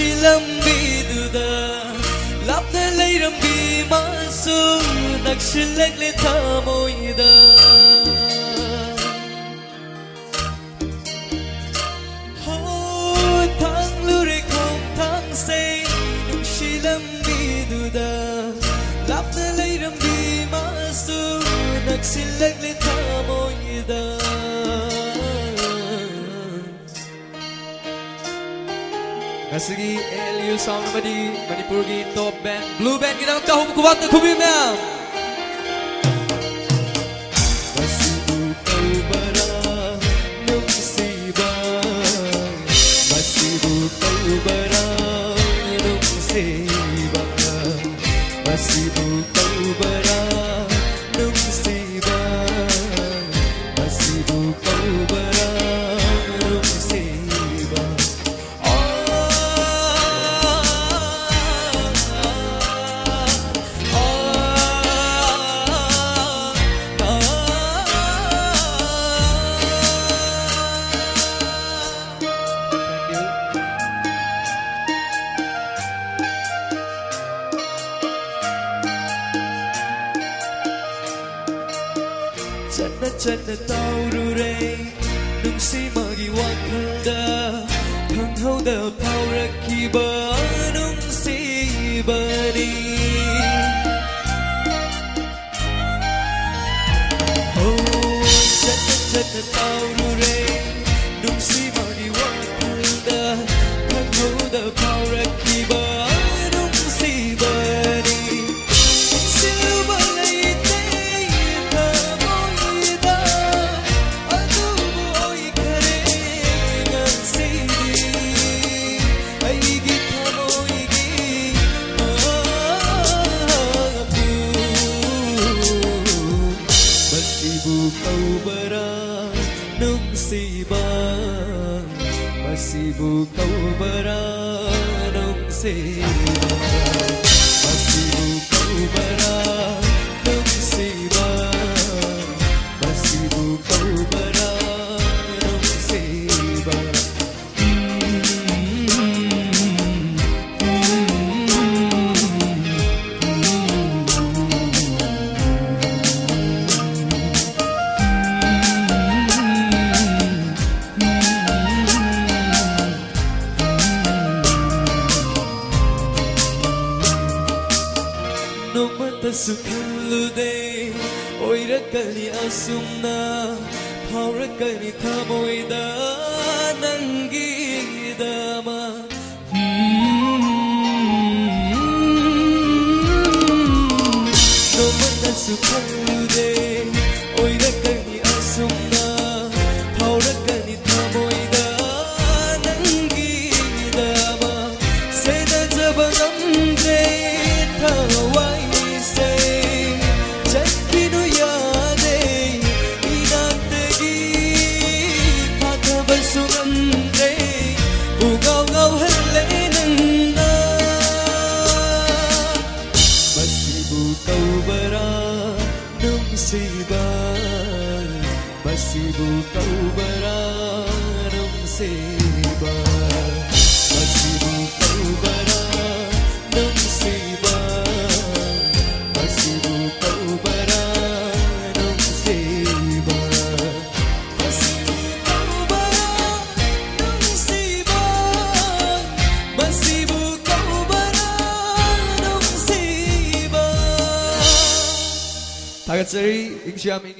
lambiduda lapna leirambi masu nakshilakle thamoida ho thang lure khom thang say lambiduda lapna leirambi masu nakshilakle thamoida Ngasigi LU Sound Manipur gi top band blue band kita kahum kuat kubi ma'am Masibu kau bara nung siba Masibu kau bara nung siba Masibu kau bara nung siba Masibu kau bara nung siba Chana taurure nungsi magi wakanda panghauda paurakiba nungsi bani oh chana taurure nungsi magi wakanda panghauda paurakiba nungsi bani Kau bara nung siba Masibu kau bara nung siba Masibu kau bara nung siba Masibu kau bara nung siba Sukhalude oirakani asumna phaurakani thamoida nangi dama nomata sukhalude oirakani asumna phaurakani thamoida nangi dama seda jabanamre thawai Masibu kau bara nung siba Masibu kau bara nung siba Masibu kau bara nung siba Masibu kau bara nung siba Masibu kau bara nung siba 다 같이 잉시아밍이